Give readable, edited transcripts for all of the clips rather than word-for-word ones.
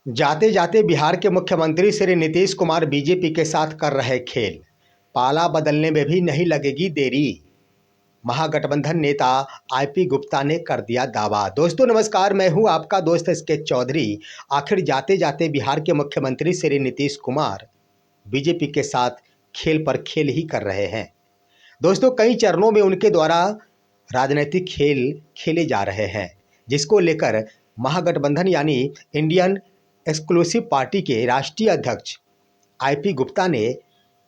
जाते जाते बिहार के मुख्यमंत्री श्री नीतीश कुमार बीजेपी के साथ कर रहे खेल। पाला बदलने में भी नहीं लगेगी देरी। महागठबंधन नेता आईपी गुप्ता ने कर दिया दावा। दोस्तों नमस्कार, मैं हूं आपका दोस्त स्केच चौधरी। आखिर जाते जाते बिहार के मुख्यमंत्री श्री नीतीश कुमार बीजेपी के साथ खेल पर खेल ही कर रहे हैं। दोस्तों कई चरणों में उनके द्वारा राजनीतिक खेल खेले जा रहे हैं, जिसको लेकर महागठबंधन यानी इंडियन एक्सक्लूसिव पार्टी के राष्ट्रीय अध्यक्ष आईपी गुप्ता ने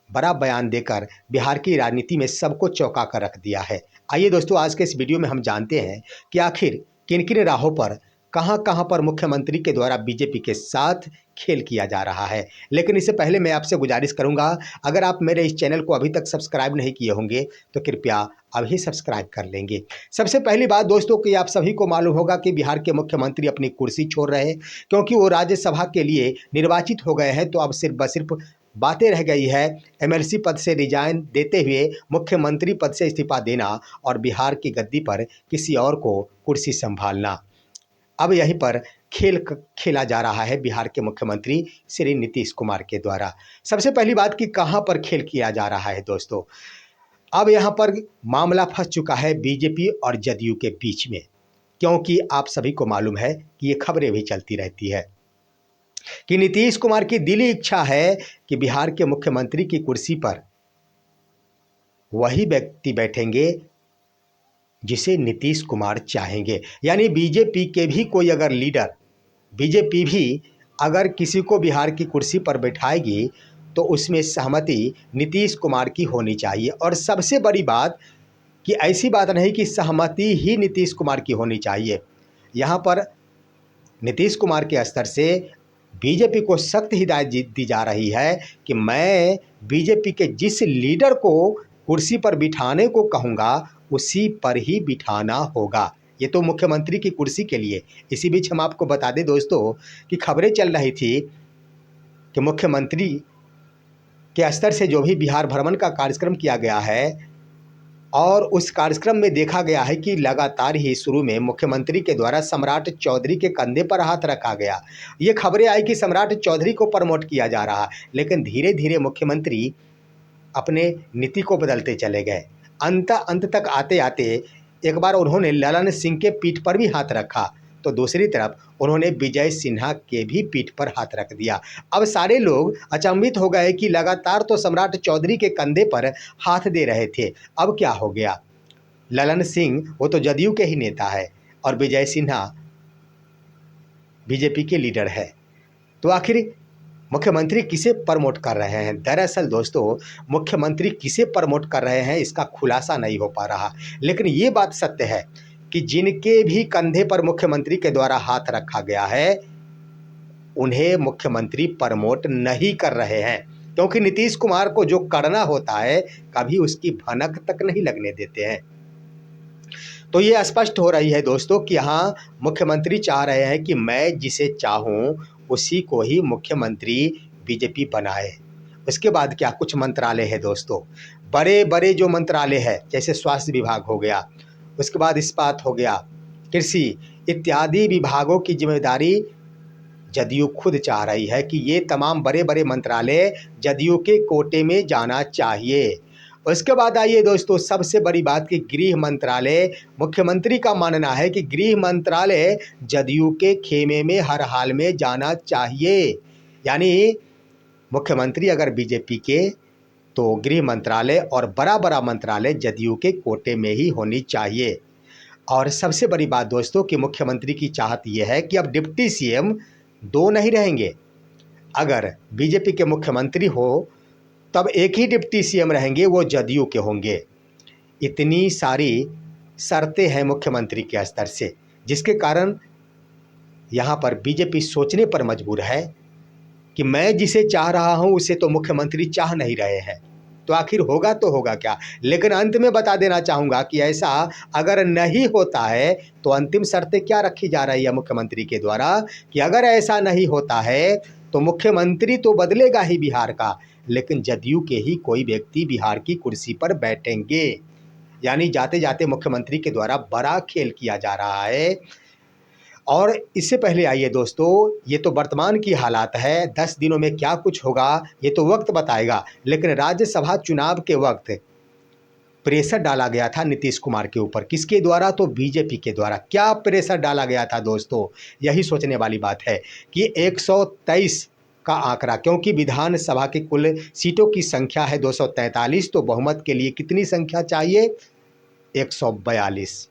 बड़ा बयान देकर बिहार की राजनीति में सबको चौंका कर रख दिया है। आइए दोस्तों, आज के इस वीडियो में हम जानते हैं कि आखिर किन किन राहों पर कहां पर मुख्यमंत्री के द्वारा बीजेपी के साथ खेल किया जा रहा है। लेकिन इससे पहले मैं आपसे गुजारिश करूंगा, अगर आप मेरे इस चैनल को अभी तक सब्सक्राइब नहीं किए होंगे तो कृपया अभी सब्सक्राइब कर लेंगे। सबसे पहली बात दोस्तों कि आप सभी को मालूम होगा कि बिहार के मुख्यमंत्री अपनी कुर्सी छोड़ रहे हैं, क्योंकि वो राज्यसभा के लिए निर्वाचित हो गए हैं। तो अब सिर्फ बातें रह गई है एमएलसी पद से रिजाइन देते हुए मुख्यमंत्री पद से इस्तीफा देना और बिहार की गद्दी पर किसी और को कुर्सी संभालना। अब यहीं पर खेल खेला जा रहा है बिहार के मुख्यमंत्री श्री नीतीश कुमार के द्वारा। सबसे पहली बात कि कहां पर खेल किया जा रहा है दोस्तों, अब यहां पर मामला फंस चुका है बीजेपी और जदयू के बीच में, क्योंकि आप सभी को मालूम है कि ये खबरें भी चलती रहती है कि नीतीश कुमार की दिली इच्छा है कि बिहार के मुख्यमंत्री की कुर्सी पर वही व्यक्ति बैठेंगे जिसे नीतीश कुमार चाहेंगे। यानी बीजेपी के भी कोई अगर लीडर, बीजेपी भी अगर किसी को बिहार की कुर्सी पर बैठाएगी तो उसमें सहमति नीतीश कुमार की होनी चाहिए। और सबसे बड़ी बात कि ऐसी बात नहीं कि सहमति ही नीतीश कुमार की होनी चाहिए। यहाँ पर नीतीश कुमार के स्तर से बीजेपी को सख्त हिदायत दी जा रही है कि मैं बीजेपी के जिस लीडर को कुर्सी पर बिठाने को कहूँगा उसी पर ही बिठाना होगा। ये तो मुख्यमंत्री की कुर्सी के लिए। इसी बीच हम आपको बता दें दोस्तों कि खबरें चल रही थी कि मुख्यमंत्री के स्तर से जो भी बिहार भ्रमण का कार्यक्रम किया गया है और उस कार्यक्रम में देखा गया है कि लगातार ही शुरू में मुख्यमंत्री के द्वारा सम्राट चौधरी के कंधे पर हाथ रखा गया। ये खबरें आई कि सम्राट चौधरी को प्रमोट किया जा रहा, लेकिन धीरे धीरे मुख्यमंत्री अपने नीति को बदलते चले गए। अंत तक आते आते एक बार उन्होंने ललन सिंह के पीठ पर भी हाथ रखा, तो दूसरी तरफ उन्होंने विजय सिन्हा के भी पीठ पर हाथ रख दिया। अब सारे लोग अचंभित हो गए कि लगातार तो सम्राट चौधरी के कंधे पर हाथ दे रहे थे, अब क्या हो गया। ललन सिंह वो तो जदयू के ही नेता है और विजय सिन्हा बीजेपी के लीडर है, तो आखिर मुख्यमंत्री किसे प्रमोट कर रहे हैं। दरअसल दोस्तों मुख्यमंत्री किसे प्रमोट कर रहे हैं इसका खुलासा नहीं हो पा रहा, लेकिन ये बात सत्य है कि जिनके भी कंधे पर मुख्यमंत्री के द्वारा हाथ रखा गया है उन्हें मुख्यमंत्री प्रमोट नहीं कर रहे हैं, क्योंकि नीतीश कुमार को जो करना होता है कभी उसकी भनक तक नहीं लगने देते हैं। तो ये स्पष्ट हो रही है दोस्तों कि यहाँ मुख्यमंत्री चाह रहे हैं कि मैं जिसे चाहूँ उसी को ही मुख्यमंत्री बीजेपी बनाए। उसके बाद क्या कुछ मंत्रालय है दोस्तों, बड़े बड़े जो मंत्रालय है जैसे स्वास्थ्य विभाग हो गया, उसके बाद इस्पात हो गया, कृषि इत्यादि विभागों की जिम्मेदारी जदयू खुद चाह रही है कि ये तमाम बड़े बड़े मंत्रालय जदयू के कोटे में जाना चाहिए। उसके बाद आइए दोस्तों सबसे बड़ी बात कि गृह मंत्रालय, मुख्यमंत्री का मानना है कि गृह मंत्रालय जदयू के खेमे में हर हाल में जाना चाहिए। यानी मुख्यमंत्री अगर बीजेपी के तो गृह मंत्रालय और बड़ा बड़ा मंत्रालय जदयू के कोटे में ही होनी चाहिए। और सबसे बड़ी बात दोस्तों कि मुख्यमंत्री की चाहत यह है कि अब डिप्टी सीएम दो नहीं रहेंगे। अगर बीजेपी के मुख्यमंत्री हो तब एक ही डिप्टी सीएम रहेंगे, वो जदयू के होंगे। इतनी सारी शर्तें हैं मुख्यमंत्री के स्तर से, जिसके कारण यहाँ पर बीजेपी सोचने पर मजबूर है कि मैं जिसे चाह रहा हूँ उसे तो मुख्यमंत्री चाह नहीं रहे हैं, तो आखिर होगा तो होगा क्या। लेकिन अंत में बता देना चाहूँगा कि ऐसा अगर नहीं होता है तो अंतिम शर्तें क्या रखी जा रही है मुख्यमंत्री के द्वारा कि अगर ऐसा नहीं होता है तो मुख्यमंत्री तो बदलेगा ही बिहार का, लेकिन जदयू के ही कोई व्यक्ति बिहार की कुर्सी पर बैठेंगे। यानी जाते जाते मुख्यमंत्री के द्वारा बड़ा खेल किया जा रहा है। और इससे पहले आइए दोस्तों, ये तो वर्तमान की हालात है, 10 दिनों में क्या कुछ होगा ये तो वक्त बताएगा। लेकिन राज्यसभा चुनाव के वक्त प्रेशर डाला गया था नीतीश कुमार के ऊपर, किसके द्वारा? तो बीजेपी के द्वारा। क्या प्रेशर डाला गया था दोस्तों? यही सोचने वाली बात है कि 123 का आंकड़ा, क्योंकि विधानसभा की कुल सीटों की संख्या है 243, तो बहुमत के लिए कितनी संख्या चाहिए? 142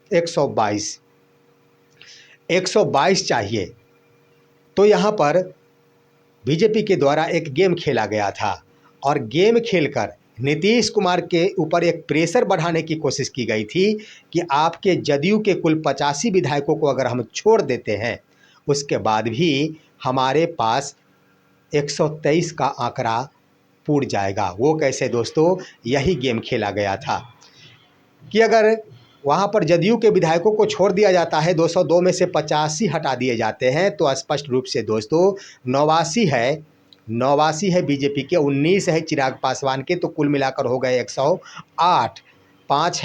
122 चाहिए। तो यहाँ पर बीजेपी के द्वारा एक गेम खेला गया था और गेम खेलकर नीतीश कुमार के ऊपर एक प्रेशर बढ़ाने की कोशिश की गई थी कि आपके जदयू के कुल 85 विधायकों को अगर हम छोड़ देते हैं, उसके बाद भी हमारे पास 123 का आंकड़ा पूर्ण जाएगा। वो कैसे दोस्तों? यही गेम खेला गया था कि अगर वहाँ पर जदयू के विधायकों को छोड़ दिया जाता है, 202 में से 85 हटा दिए जाते हैं, तो स्पष्ट रूप से दोस्तों 89 है बीजेपी के, 19 है चिराग पासवान के, तो कुल मिलाकर हो गए 108। 5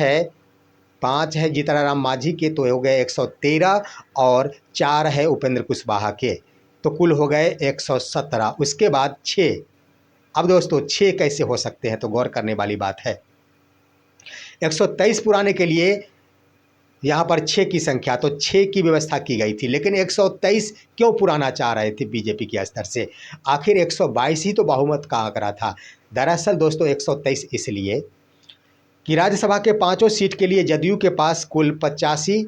है जीतनराम मांझी के, तो हो गए 113, और 4 है उपेंद्र कुशवाहा के, तो कुल हो गए 117। उसके बाद 6। अब दोस्तों 6 कैसे हो सकते हैं? तो गौर करने वाली बात है। 123 पुराने के लिए यहाँ पर 6 की संख्या, तो 6 की व्यवस्था की गई थी। लेकिन 123 क्यों पुराना चाह रहे थे बीजेपी के स्तर से? आखिर 122 ही तो बहुमत का आंकड़ा था। दरअसल दोस्तों 123 इसलिए कि राज्यसभा के 5 सीट के लिए जदयू के पास कुल 85,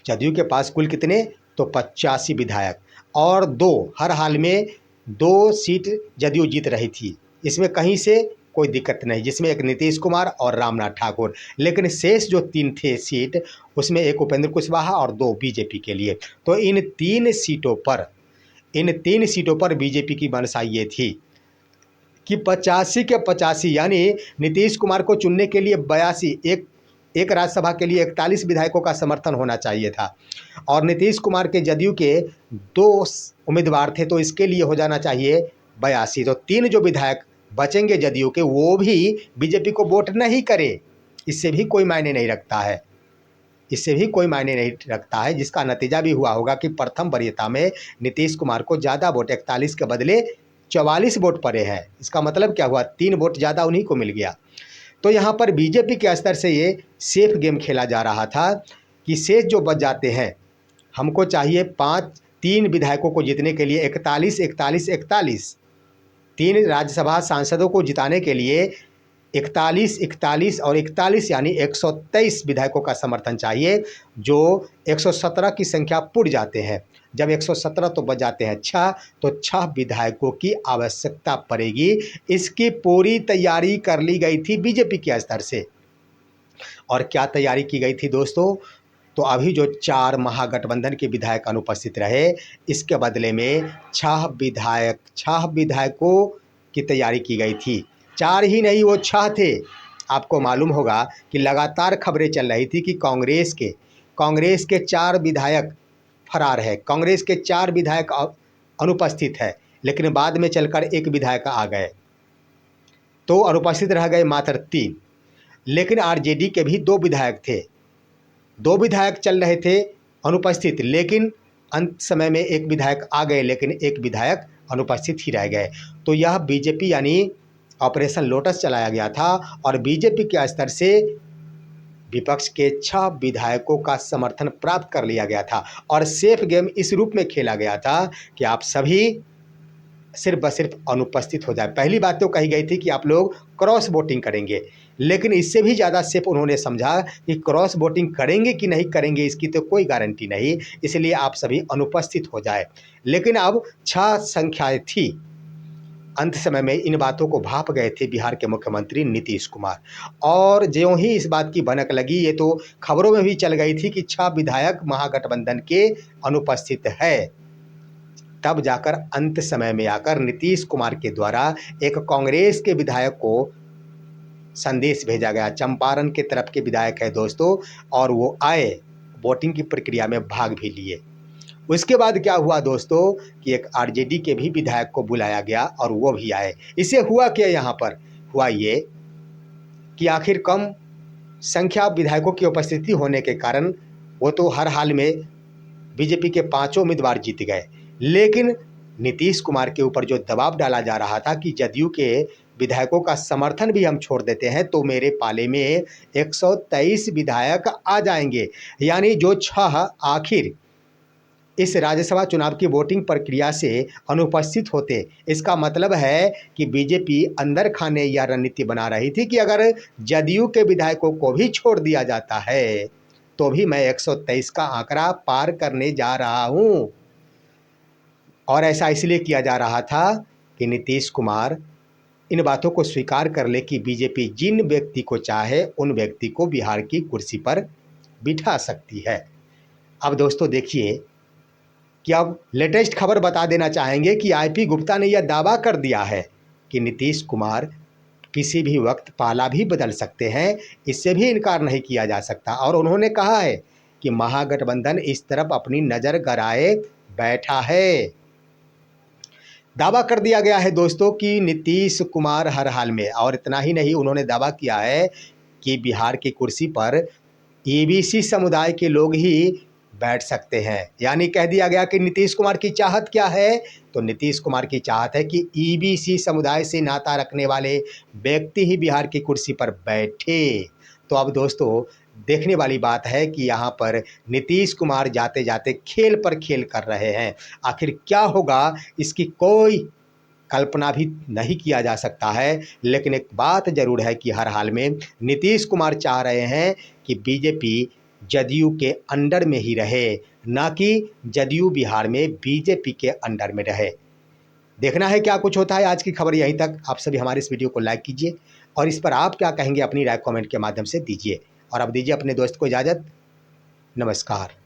जदयू के पास कुल कितने? तो 85 विधायक, और 2 हर हाल में 2 सीट जदयू जीत रही थी, इसमें कहीं से कोई दिक्कत नहीं, जिसमें एक नीतीश कुमार और रामनाथ ठाकुर। लेकिन शेष जो 3 थे सीट, उसमें एक उपेंद्र कुशवाहा और 2 बीजेपी के लिए। तो इन 3 सीटों पर बीजेपी की मंशा ये थी कि 85 के 85, यानी नीतीश कुमार को चुनने के लिए 82, एक राज्यसभा के लिए 41 विधायकों का समर्थन होना चाहिए था, और नीतीश कुमार के जदयू के 2 उम्मीदवार थे, तो इसके लिए हो जाना चाहिए 82। तो 3 जो विधायक बचेंगे जदयू के, वो भी बीजेपी को वोट नहीं करे, इससे भी कोई मायने नहीं रखता है, जिसका नतीजा भी हुआ होगा कि प्रथम वरीयता में नीतीश कुमार को ज़्यादा वोट, 41 के बदले 44 वोट पड़े हैं। इसका मतलब क्या हुआ? 3 वोट ज़्यादा उन्हीं को मिल गया। तो यहाँ पर बीजेपी के स्तर से ये सेफ गेम खेला जा रहा था कि शेष जो बच जाते हैं, हमको चाहिए 3 विधायकों को जीतने के लिए 41 3 राज्यसभा सांसदों को जिताने के लिए 41 और 41 यानी 123 विधायकों का समर्थन चाहिए, जो 117 की संख्या पुर जाते हैं। जब 117 तो बच जाते हैं 6, तो 6 विधायकों की आवश्यकता पड़ेगी। इसकी पूरी तैयारी कर ली गई थी बीजेपी के स्तर से। और क्या तैयारी की गई थी दोस्तों? तो अभी जो 4 महागठबंधन के विधायक अनुपस्थित रहे, इसके बदले में 6 विधायकों की तैयारी की गई थी। 4 ही नहीं, वो 6 थे। आपको मालूम होगा कि लगातार खबरें चल रही थी कि कांग्रेस के 4 विधायक फरार है, कांग्रेस के 4 विधायक अनुपस्थित है, लेकिन बाद में चलकर 1 विधायक आ गए, तो अनुपस्थित रह गए मात्र 3। लेकिन आरजेडी के भी 2 विधायक थे, 2 विधायक चल रहे थे अनुपस्थित, लेकिन अंत समय में 1 विधायक आ गए, लेकिन 1 विधायक अनुपस्थित ही रह गए। तो यह बीजेपी यानी ऑपरेशन लोटस चलाया गया था, और बीजेपी के स्तर से विपक्ष के 6 विधायकों का समर्थन प्राप्त कर लिया गया था। और सेफ गेम इस रूप में खेला गया था कि आप सभी सिर्फ अनुपस्थित हो जाए। पहली बात तो कही गई थी कि आप लोग क्रॉस वोटिंग करेंगे, लेकिन इससे भी ज़्यादा सेफ उन्होंने समझा कि क्रॉस वोटिंग करेंगे कि नहीं करेंगे इसकी तो कोई गारंटी नहीं, इसलिए आप सभी अनुपस्थित हो जाए। लेकिन अब 6 संख्याएँ थी। अंत समय में इन बातों को भाप गए थे बिहार के मुख्यमंत्री नीतीश कुमार, और ज्यों ही इस बात की भनक लगी, ये तो खबरों में भी चल गई थी कि 6 विधायक महागठबंधन के अनुपस्थित है, तब जाकर अंत समय में आकर नीतीश कुमार के द्वारा एक कांग्रेस के विधायक को संदेश भेजा गया। चंपारण के तरफ के विधायक है दोस्तों, और वो आए, वोटिंग की प्रक्रिया में भाग भी लिए। उसके बाद क्या हुआ दोस्तों कि एक आरजेडी के भी विधायक को बुलाया गया और वो भी आए। इससे हुआ क्या? यहाँ पर हुआ ये कि आखिर कम संख्या विधायकों की उपस्थिति होने के कारण वो तो हर हाल में बीजेपी के 5 उम्मीदवार जीत गए, लेकिन नीतीश कुमार के ऊपर जो दबाव डाला जा रहा था कि जदयू के विधायकों का समर्थन भी हम छोड़ देते हैं तो मेरे पाले में 123 विधायक आ जाएंगे, यानी जो 6 आखिर इस राज्यसभा चुनाव की वोटिंग प्रक्रिया से अनुपस्थित होते। इसका मतलब है कि बीजेपी अंदर खाने या रणनीति बना रही थी कि अगर जदयू के विधायकों को भी छोड़ दिया जाता है तो भी मैं 123 का आंकड़ा पार करने जा रहा हूं। और ऐसा इसलिए किया जा रहा था कि नीतीश कुमार इन बातों को स्वीकार कर ले कि बीजेपी जिन व्यक्ति को चाहे उन व्यक्ति को बिहार की कुर्सी पर बिठा सकती है। अब दोस्तों देखिए कि अब लेटेस्ट खबर बता देना चाहेंगे कि आईपी गुप्ता ने यह दावा कर दिया है कि नीतीश कुमार किसी भी वक्त पाला भी बदल सकते हैं, इससे भी इनकार नहीं किया जा सकता। और उन्होंने कहा है कि महागठबंधन इस तरफ अपनी नज़र गड़ाए बैठा है। दावा कर दिया गया है दोस्तों कि नीतीश कुमार हर हाल में, और इतना ही नहीं, उन्होंने दावा किया है कि बिहार की कुर्सी पर ईबीसी समुदाय के लोग ही बैठ सकते हैं। यानी कह दिया गया कि नीतीश कुमार की चाहत क्या है, तो नीतीश कुमार की चाहत है कि ईबीसी समुदाय से नाता रखने वाले व्यक्ति ही बिहार की कुर्सी पर बैठे। तो अब दोस्तों देखने वाली बात है कि यहाँ पर नीतीश कुमार जाते जाते खेल पर खेल कर रहे हैं। आखिर क्या होगा इसकी कोई कल्पना भी नहीं किया जा सकता है, लेकिन एक बात जरूर है कि हर हाल में नीतीश कुमार चाह रहे हैं कि बीजेपी जदयू के अंडर में ही रहे, ना कि जदयू बिहार में बीजेपी के अंडर में रहे। देखना है क्या कुछ होता है। आज की खबर यहीं तक। आप सभी हमारे इस वीडियो को लाइक कीजिए और इस पर आप क्या कहेंगे अपनी राय कमेंट के माध्यम से दीजिए। और अब दीजिए अपने दोस्त को इजाज़त। नमस्कार।